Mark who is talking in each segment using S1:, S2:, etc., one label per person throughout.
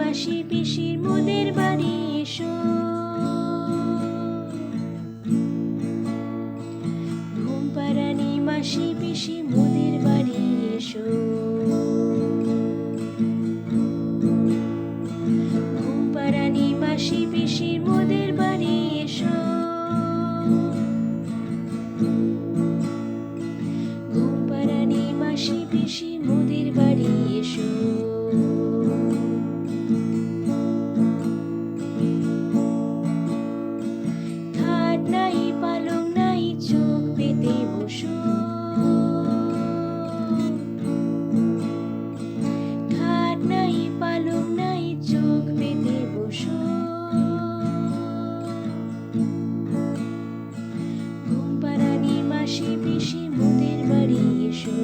S1: মাসি পিসির মোদের বাড়ি এসো। ঘুম পাড়ানি মাসি পিসি মোদের বাড়ি এসো। ঘুম পাড়ানি মাসি পিসির মোদের বাড়ি এসো। ঘুম পাড়ানি মাসি পিসি মোদের বাড়ি এসো। খাট নাই পালং নাই চোখ পেতে বসো। খাট নাই পালং নাই চোখ পেতে বসো। ঘুম পাড়ানি মাসি পিসি মোদের বাড়ি এসো।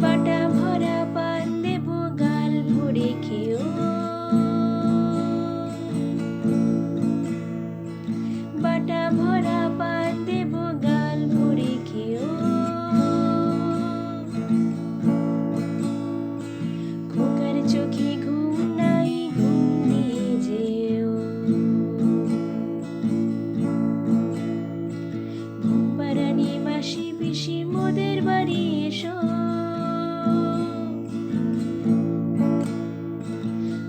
S1: বাটা ভরা পান দেব গাল ভরে খেও। বাটা ভরা পান দেব গাল ভরে খেও। খোকার চোখে ঘুম নাই ঘুম নিয়ে যেও। ঘুম পাড়ানি মাসি পিসি মোদের বাড়ি এসো।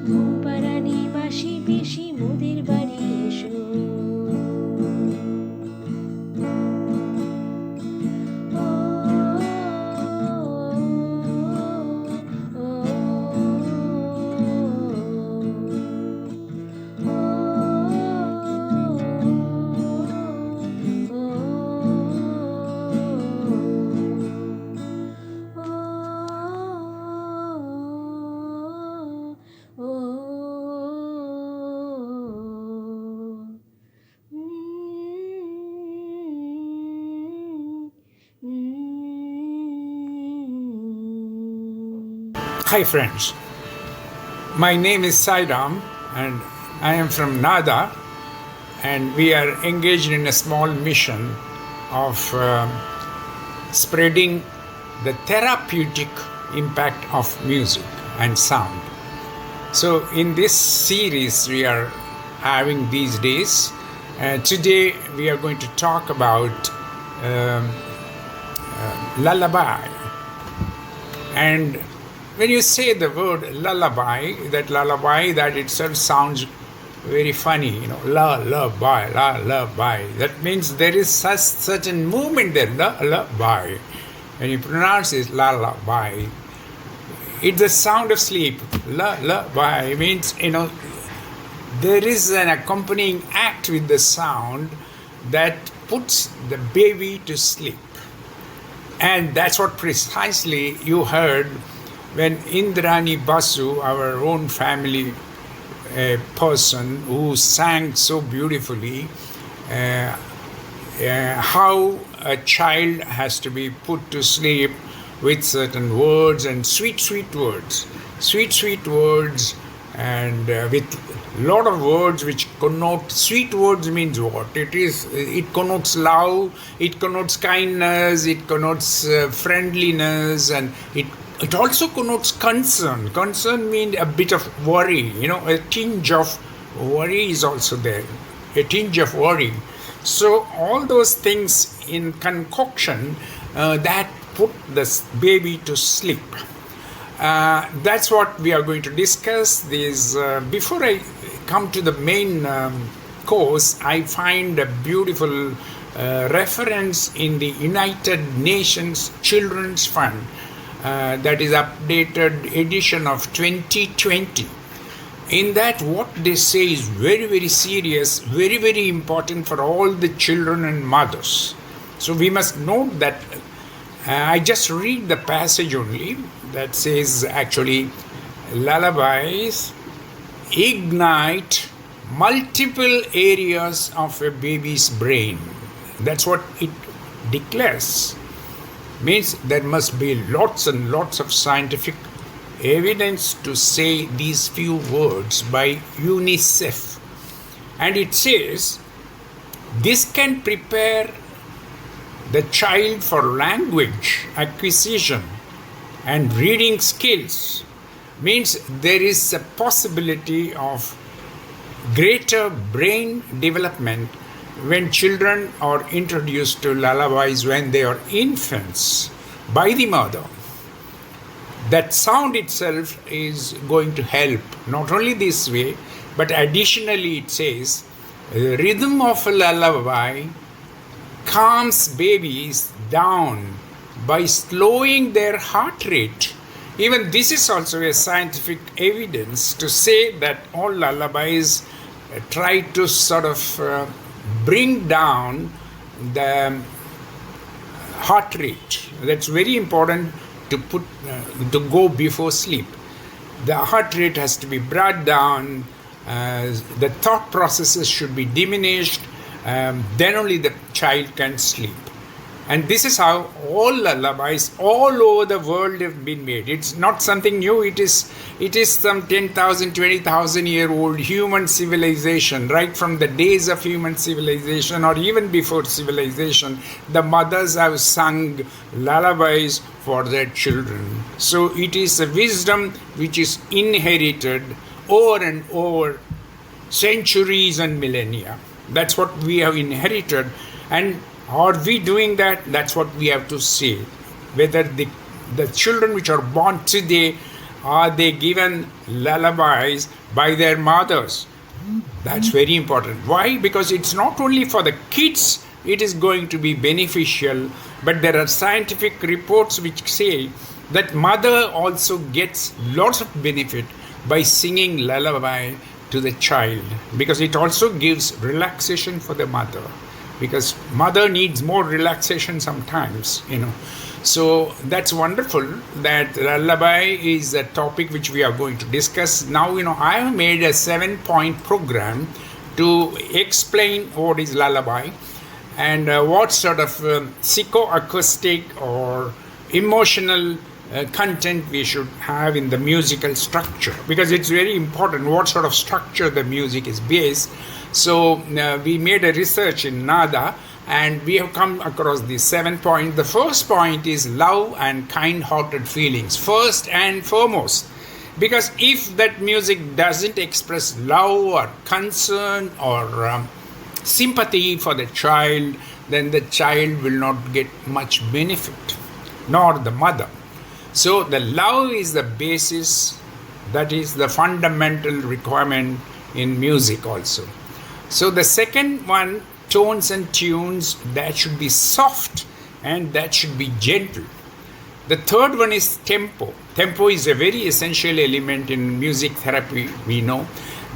S1: ঘুম পাড়ানি মাসি পিসি মোদের বাড়ি এসো।
S2: Hi friends, my name is Sairam and I am from Nada, and we are engaged in a small mission of spreading the therapeutic impact of music and sound. So in this series we are having these days, today we are going to talk about lullaby. And when you say the word lullaby, that itself sounds very funny, lullaby. That means there is such certain movement there, lullaby. When you pronounce it lullaby, it's the sound of sleep. Lullaby means, there is an accompanying act with the sound that puts the baby to sleep. And that's what precisely you heard when Indrani Basu, our own family person who sang so beautifully, how a child has to be put to sleep with certain words and sweet words, and with lot of words which connote. Sweet words means what? It connotes love, it connotes kindness, it connotes friendliness, and it also connotes concern. Concern means a bit of worry, a tinge of worry is also there, a tinge of worry. So all those things in concoction that put this baby to sleep. That's what we are going to discuss. Before I come to the main course, I find a beautiful reference in the United Nations Children's Fund, that is updated edition of 2020. In that, what they say is very, very serious, very, very important for all the children and mothers. So we must note that. I just read the passage only that says, actually, lullabies ignite multiple areas of a baby's brain. That's what it declares. Means there must be lots and lots of scientific evidence to say these few words by UNICEF. And it says this can prepare the child for language acquisition and reading skills. Means there is a possibility of greater brain development when children are introduced to lullabies when they are infants by the mother. That sound itself is going to help, not only this way, but additionally it says, the rhythm of a lullaby calms babies down by slowing their heart rate. Even this is also a scientific evidence to say that all lullabies try to sort of bring down the heart rate. That's very important to go before sleep. The heart rate has to be brought down, the thought processes should be diminished, then only the child can sleep. And this is how all lullabies all over the world have been made. It's not something new. It is some 10,000, 20,000 year old human civilization. Right from the days of human civilization or even before civilization, the mothers have sung lullabies for their children. So it is a wisdom which is inherited over and over centuries and millennia. That's what we have inherited. And are we doing that? That's what we have to see. Whether the children which are born today, are they given lullabies by their mothers? That's very important. Why? Because it's not only for the kids it is going to be beneficial, but there are scientific reports which say that mother also gets lots of benefit by singing lullaby to the child, because it also gives relaxation for the mother. Because mother needs more relaxation sometimes, So that's wonderful that lullaby is a topic which we are going to discuss. Now, I have made a 7-point program to explain what is lullaby and what sort of psychoacoustic or emotional content we should have in the musical structure, because it's very important what sort of structure the music is based. So we made a research in NADA and we have come across the 7 points. The first point is love and kind-hearted feelings, first and foremost. Because if that music doesn't express love or concern or sympathy for the child, then the child will not get much benefit, nor the mother. So the love is the basis, that is the fundamental requirement in music also. So the second one, tones and tunes, that should be soft and that should be gentle. The third one is tempo. Tempo is a very essential element in music therapy. We know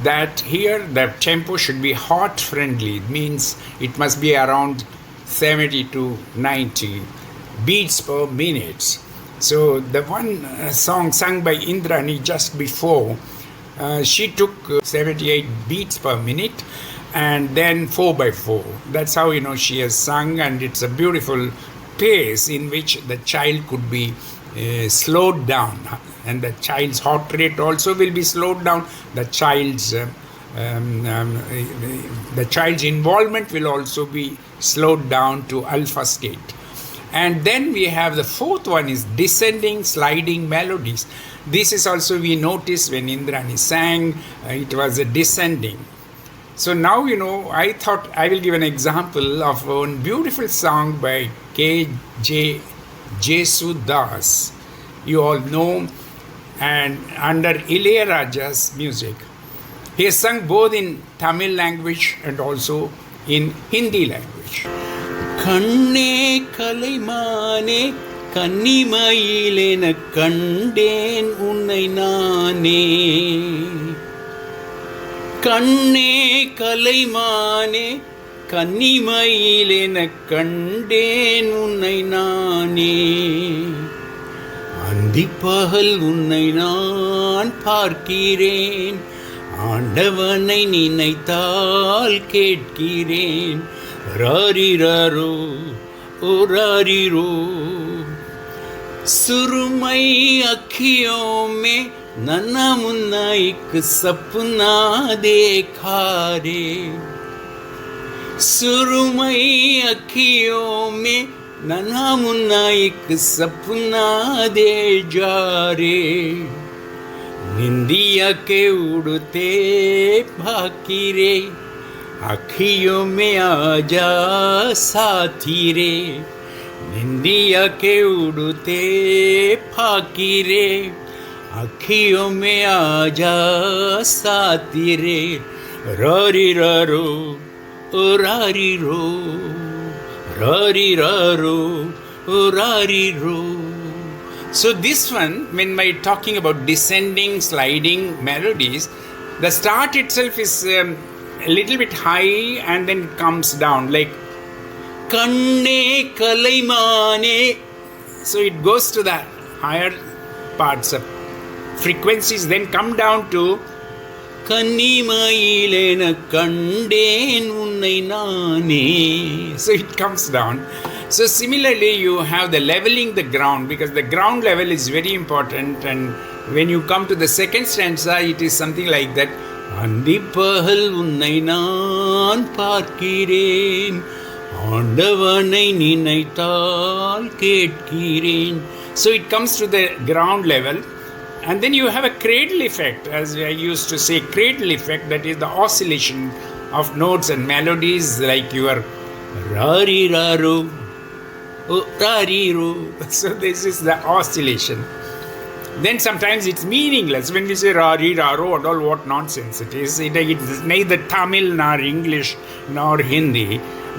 S2: that here the tempo should be heart friendly. It means it must be around 70 to 90 beats per minute. So the one song sung by Indrani just before, she took 78 beats per minute and then 4/4. That's how she has sung, and it's a beautiful pace in which the child could be slowed down, and the child's heart rate also will be slowed down. The child's involvement will also be slowed down to alpha state. And then we have the fourth one is descending sliding melodies. This is also we noticed when Indrani sang, it was a descending. So now, I thought I will give an example of one beautiful song by K.J. Jesudas. You all know, and under Ilayaraja's music. He has sung both in Tamil language and also in Hindi language.
S3: கண்ணே கலைமானே கன்னிமயிலென கண்டேன் உன்னை நானே. கண்ணே கலைமானே கன்னிமயிலென கண்டேன் உன்னை நானே. அந்திப்பகல் உன்னை நான் பார்க்கிறேன், ஆண்டவனை நினைத்தால் கேட்கிறேன் ராரிரோ ஓராரிரோ सुरमई अखियों में नन्ना मुन्ना एक सपना देखा रे सुरमई अखियों में नन्हा मुन्ना एक सपना दे जा रे निंदिया के उड़ते भाकी रे अखियों में आजा साथी रे निंदिया के उड़ते फाकी रे अखियों में आजा साथी रे रारी रारो ओ रारी रो रारी रारो ओ रारी रो.
S2: So this one, when we're talking about descending, sliding melodies, the start itself is a little bit high and then it comes down like
S3: கண்ணே கலைமானே.
S2: so it goes to the higher parts of frequencies, then come down to
S3: கன்னிமயிலென கண்டேன் உன்னை நானே.
S2: so it comes down. So similarly you have the leveling the ground, because the ground level is very important, and when you come to the second stanza it is something like that.
S3: அந்திப்பகல் உன்னை நான் பார்க்கிறேன் ஆண்டவனை நினைத்தால் கேட்கிறேன்.
S2: So it comes to the ground level, and then you have a cradle effect, as I used to say, cradle effect, that is the oscillation of notes and melodies, like your
S3: ராரி ராரோ ஓ ராரிரோ.
S2: so this is the oscillation. Then sometimes it's meaningless when we say rari raro and all, what nonsense it is. It's neither Tamil nor English nor Hindi,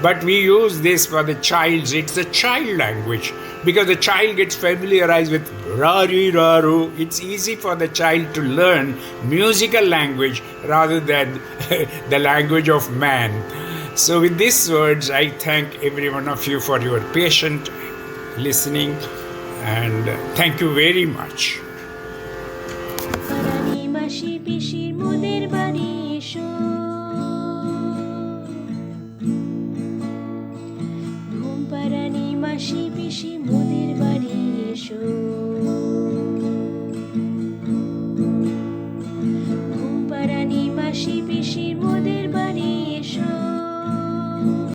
S2: but we use this for the child's. It's a child language, because the child gets familiarized with rari raro. It's easy for the child to learn musical language rather than the language of man. So with these words, I thank every one of you for your patient listening, and thank you very much.
S1: পারানি মাসি পিসির মোদের বাড়ি এসো, ঘুম পারানি মাসি পিসি মোদের বাড়ি এসো।